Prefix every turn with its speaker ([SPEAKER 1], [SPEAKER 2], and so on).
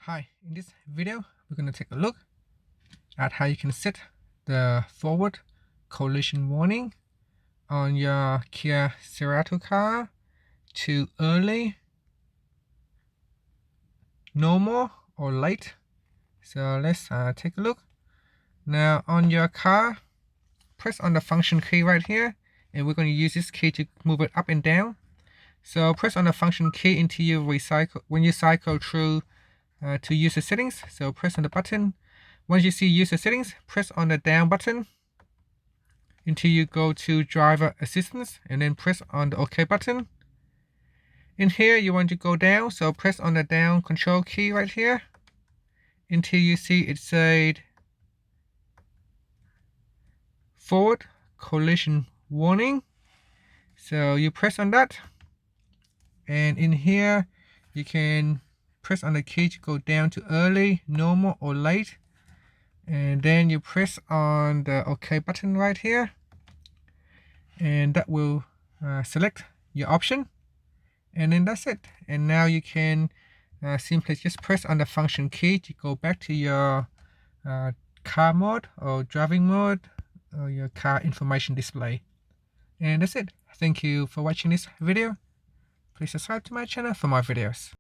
[SPEAKER 1] Hi, in this video, we're going to take a look at how you can set the forward collision warning on your Kia Cerato car to early, normal, or late. So let's take a look. Now on your car, press on the function key right here, and we're going to use this key to move it up and down. So press on the function key until you when you cycle through to user settings. So press on the button. Once you see user settings, press on the down button until you go to driver assistance, and then press on the OK button. In here you want to go down, so press on the down control key right here until you see it said forward collision warning. So you press on that, and in here you can press on the key to go down to early, normal, or late, and then you press on the OK button right here, and that will select your option, and then that's it. And now you can simply just press on the function key to go back to your car mode or driving mode or your car information display. And that's it. Thank you for watching this video. Please subscribe to my channel for more videos.